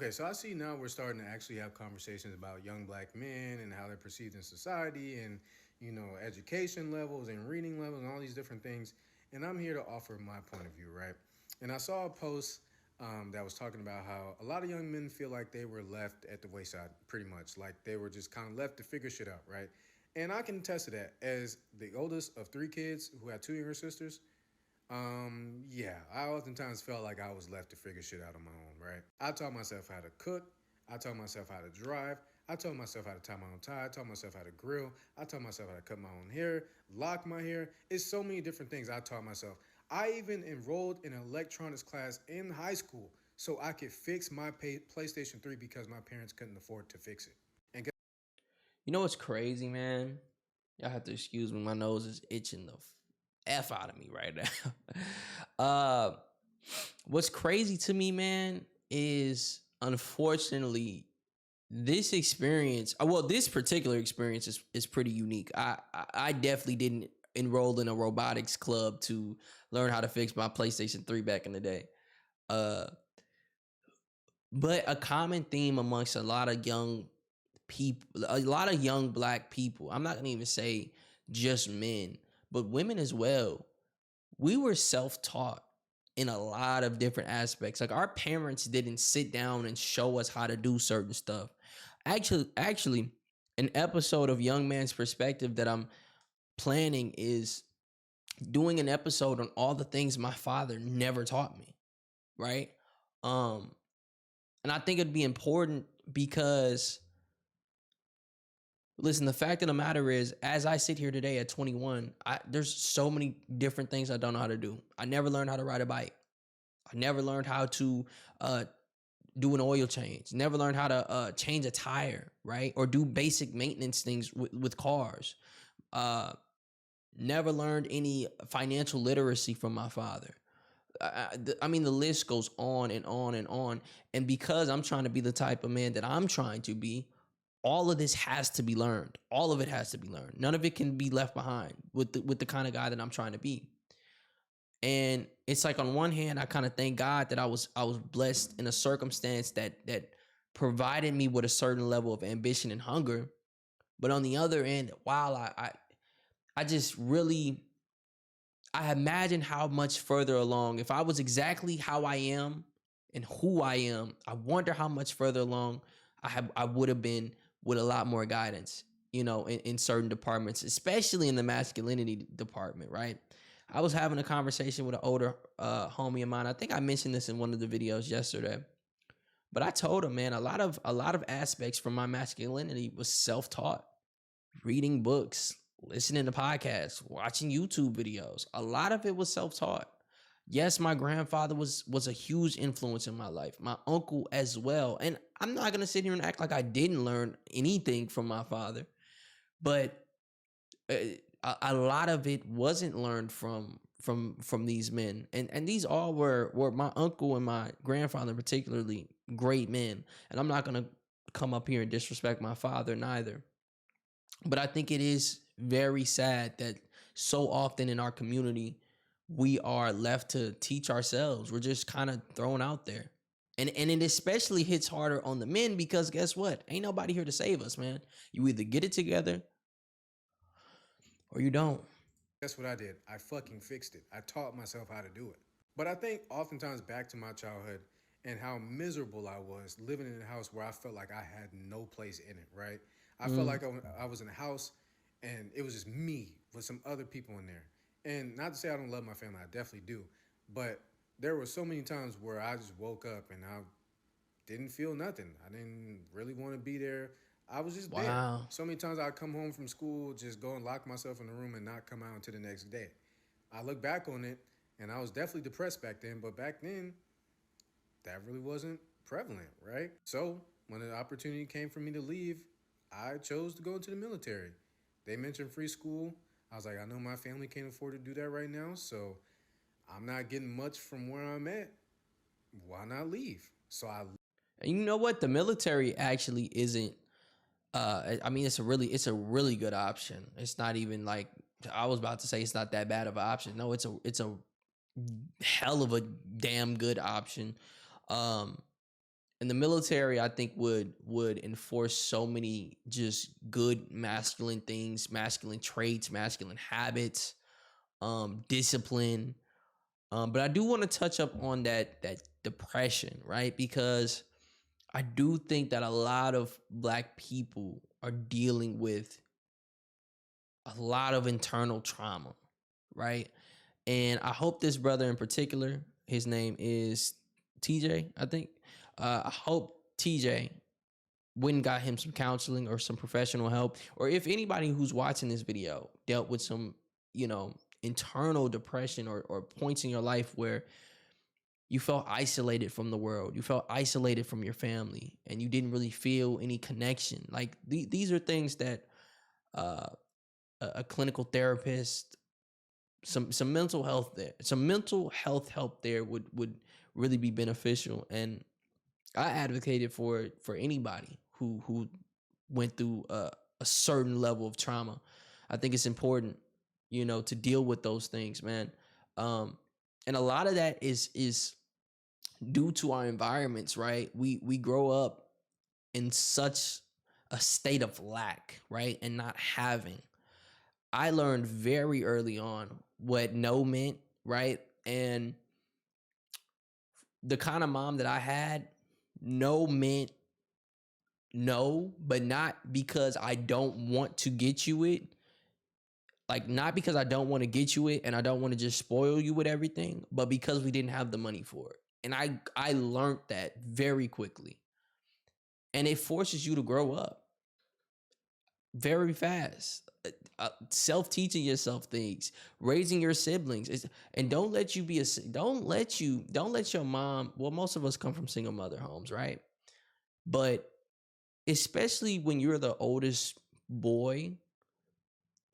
Okay, so I see now we're starting to actually have conversations about young black men and how they're perceived in society and, education levels and reading levels and all these different things. And I'm here to offer my point of view, right? And I saw a post that was talking about how a lot of young men feel like they were left at the wayside, pretty much. Like they were just kind of left to figure shit out, right? And I can attest to that as the oldest of three kids who had two younger sisters. Yeah, I oftentimes felt like I was left to figure shit out on my own, right? I taught myself how to cook. I taught myself how to drive. I taught myself how to tie my own tie. I taught myself how to grill. I taught myself how to cut my own hair, lock my hair. It's so many different things I taught myself. I even enrolled in an electronics class in high school so I could fix my PlayStation 3 because my parents couldn't afford to fix it. And You know what's crazy, man? Y'all have to excuse me. My nose is itching the f out of me right now. What's crazy to me, man, is unfortunately this experience. Well, this particular experience is pretty unique. I definitely didn't enroll in a robotics club to learn how to fix my PlayStation 3 back in the day. Uh, but a common theme amongst a lot of young people, a lot of young black people, I'm not gonna even say just men, but women as well, we were self-taught in a lot of different aspects. Like our parents didn't sit down and show us how to do certain stuff. Actually, an episode of Young Man's Perspective that I'm planning is doing an episode on all the things my father never taught me, right? Um, and I think it'd be important because listen, the fact of the matter is, as I sit here today at 21, there's so many different things I don't know how to do. I never learned how to ride a bike. I never learned how to uh, do an oil change. Never learned how to change a tire, right? Or do basic maintenance things with cars. Uh, Never learned any financial literacy from my father. I mean, the list goes on and on and on. And because I'm trying to be the type of man that I'm trying to be, all of this has to be learned. All of it has to be learned. None of it can be left behind with the kind of guy that I'm trying to be. And it's like on one hand, I kind of thank God that I was blessed in a circumstance that provided me with a certain level of ambition and hunger. But on the other end, wow, I just really I imagine how much further along if I was exactly how I am and who I am. I wonder how much further along I would have been with a lot more guidance, in certain departments, especially in the masculinity department, right? I was having a conversation with an older homie of mine. I think I mentioned this in one of the videos yesterday. But I told him, man, a lot of aspects from my masculinity was self-taught, reading books, listening to podcasts, watching YouTube videos. A lot of it was self-taught. Yes, my grandfather was a huge influence in my life. My uncle as well. And I'm not gonna sit here and act like I didn't learn anything from my father, but uh, a lot of it wasn't learned from these men, and these all were my uncle and my grandfather particularly great men. And I'm not gonna come up here and disrespect my father neither, but I think it is very sad that so often in our community we are left to teach ourselves. We're just kind of thrown out there. And it especially hits harder on the men because guess what? Ain't nobody here to save us, man. You either get it together or you don't. that's what I did. I fucking fixed it. I taught myself how to do it. But I think oftentimes back to my childhood and how miserable I was living in a house where I felt like I had no place in it, right? I felt Mm. like I was in a house and it was just me with some other people in there. And not to say I don't love my family, I definitely do. But there were so many times where I just woke up and I didn't feel nothing. I didn't really want to be there. I was just there. Wow. So many times I'd come home from school, just go and lock myself in the room and not come out until the next day. I look back on it and I was definitely depressed back then, but back then that really wasn't prevalent, right? So when the opportunity came for me to leave, I chose to go into the military. They mentioned free school. I was like, I know my family can't afford to do that right now, so I'm not getting much from where I'm at. Why not leave? So I And you know what? The military actually isn't I mean it's a really good option. It's not even like I was about to say it's not that bad of an option. No, it's a hell of a damn good option. Um And the military, I think, would enforce so many just good masculine things, masculine traits, masculine habits, discipline. But I do want to touch up on that depression, right? Because I do think that a lot of Black people are dealing with a lot of internal trauma, right? And I hope this brother in particular, his name is TJ, I think. I hope TJ went and got him some counseling or some professional help, or if anybody who's watching this video dealt with some, internal depression or points in your life where you felt isolated from the world, you felt isolated from your family, and you didn't really feel any connection. Like these are things that uh, a clinical therapist, some mental health there, some mental health help there would really be beneficial. And I advocated for it for anybody who went through a certain level of trauma. I think it's important, to deal with those things, man. And a lot of that is due to our environments, right? We grow up in such a state of lack, right, and not having. I learned very early on what no meant, right? And the kind of mom that I had, no meant no, but not because I don't want to get you it. Like, not because I don't want to get you it and I don't want to just spoil you with everything, but because we didn't have the money for it. And I learned that very quickly. And it forces you to grow up very fast. Self-teaching yourself things, raising your siblings, and don't let your mom. Well, most of us come from single mother homes, right? But especially when you're the oldest boy,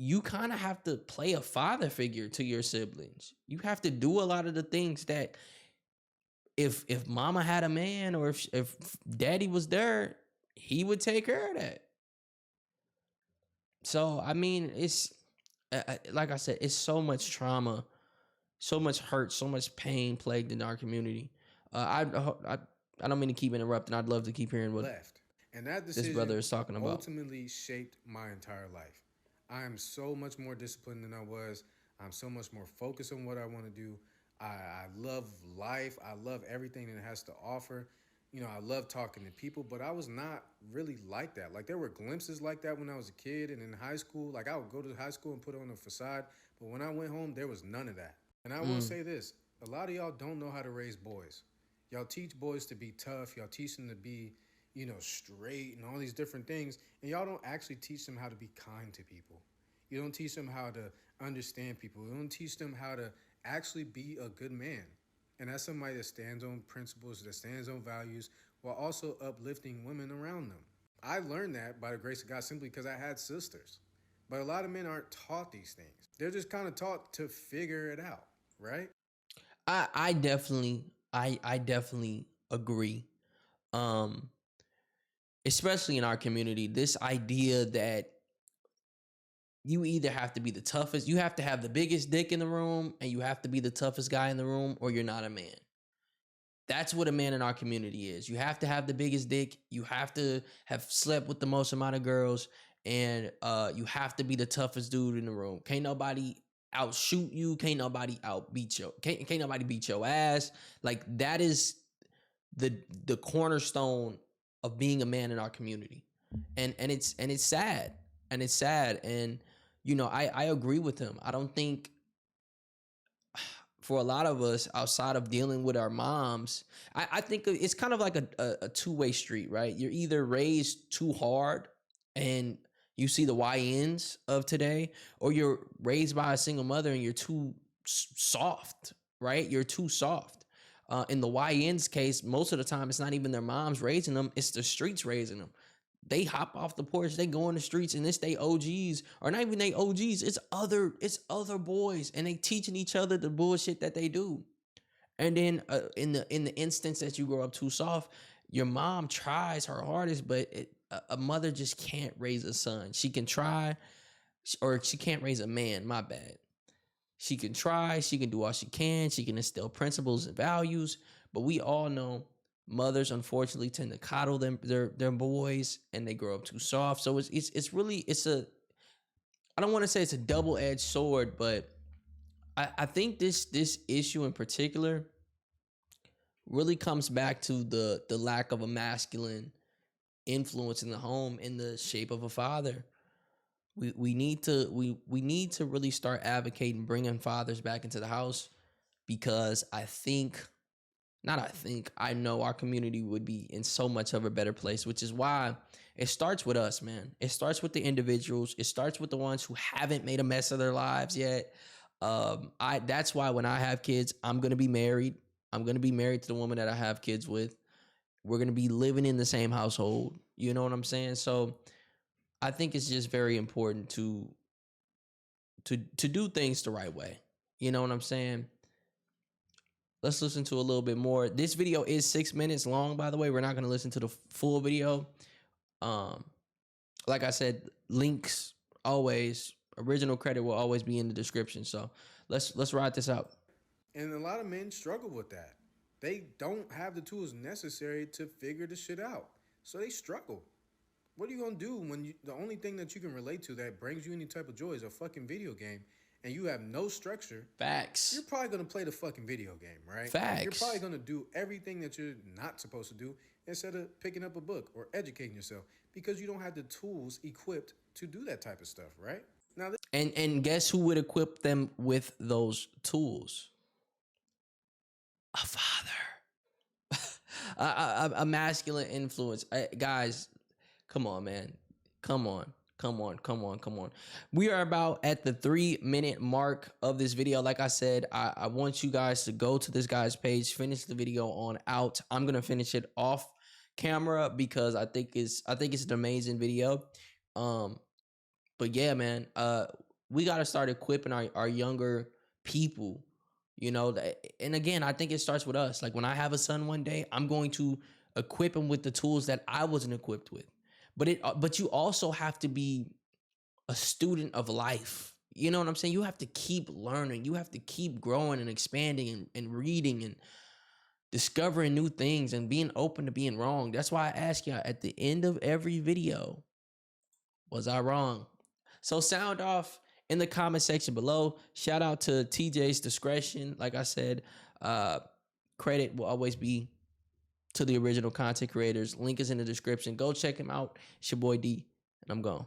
you kind of have to play a father figure to your siblings. You have to do a lot of the things that if mama had a man, or if daddy was there, he would take care of that. So I mean, it's like I said, it's so much trauma, so much hurt, so much pain plagued in our community. I don't mean to keep interrupting. I'd love to keep hearing what Left. And that this brother decision is talking about. ultimately shaped my entire life. I am so much more disciplined than I was. I'm so much more focused on what I want to do. I love life. I love everything that it has to offer. I love talking to people, but I was not really like that. Like, there were glimpses like that when I was a kid and in high school. Like, I would go to high school and put on a facade, but when I went home, there was none of that. And I will say this, a lot of y'all don't know how to raise boys. Y'all teach boys to be tough. Y'all teach them to be, straight and all these different things. And y'all don't actually teach them how to be kind to people. You don't teach them how to understand people. You don't teach them how to actually be a good man. And that's somebody that stands on principles, that stands on values, while also uplifting women around them. I learned that by the grace of God simply because I had sisters. But a lot of men aren't taught these things. They're just kind of taught to figure it out, right? I definitely I definitely agree. Um, Especially in our community, this idea that you either have to be the toughest, you have to have the biggest dick in the room, and you have to be the toughest guy in the room, or you're not a man. That's what a man in our community is. You have to have the biggest dick, you have to have slept with the most amount of girls, and you have to be the toughest dude in the room. Can't nobody outshoot you, can't nobody beat your ass. Like, that is the cornerstone of being a man in our community. And it's sad. And it's sad. And I agree with him. I don't think, for a lot of us, outside of dealing with our moms, I think it's kind of like a two-way street, right? You're either raised too hard and you see the YNs of today, or you're raised by a single mother and you're too soft, right? You're too soft. In the YN's case, most of the time, it's not even their moms raising them, it's the streets raising them. They hop off the porch, they go in the streets, and it's they OGs, or not even they OGs, it's other boys, and they teaching each other the bullshit that they do. And then in the instance that you grow up too soft, your mom tries her hardest, but a mother just can't raise a son. She can try, or she can't raise a man. My bad. She can try, she can do all she can can instill principles and values, but we all know Mothers unfortunately tend to coddle their boys, and they grow up too soft. So it's really I don't want to say it's a double edged sword, but I think this issue in particular really comes back to the lack of a masculine influence in the home in the shape of a father. We need to we need to really start advocating bringing fathers back into the house, because I know our community would be in so much of a better place, which is why it starts with us, man. It starts with the individuals. It starts with the ones who haven't made a mess of their lives yet. That's why when I have kids, I'm gonna be married. I'm gonna be married to the woman that I have kids with. We're gonna be living in the same household. You know what I'm saying? So I think it's just very important to do things the right way. You know what I'm saying? Let's listen to a little bit more. This video is 6 minutes long, by the way. We're not going to listen to the full video. Um, like I said, links always, original credit will always be in the description. So let's ride this out. And a lot of men struggle with that. They don't have the tools necessary to figure the shit out. So they struggle. What are you gonna do when the only thing that you can relate to that brings you any type of joy is a fucking video game, and you have no structure? Facts. You're probably gonna play the fucking video game, right? Facts. You're probably gonna do everything that you're not supposed to do instead of picking up a book or educating yourself, because you don't have the tools equipped to do that type of stuff, right? Now, And guess who would equip them with those tools? A father. a masculine influence. Guys, come on, man. Come on. We are about at the 3-minute mark of this video. Like I said, I want you guys to go to this guy's page, finish the video on out. I'm gonna finish it off camera because I think it's an amazing video. But yeah, man, we gotta start equipping our younger people. You know, and again, I think it starts with us. Like when I have a son one day, I'm going to equip him with the tools that I wasn't equipped with. But you also have to be a student of life. You know what I'm saying? You have to keep learning. You have to keep growing and expanding and reading and discovering new things and being open to being wrong. That's why I ask y'all at the end of every video, was I wrong? So sound off in the comment section below. Shout out to TJ's discretion. Like I said, credit will always be to the original content creators. Link is in the description. Go check him out. It's your boy D, and I'm gone.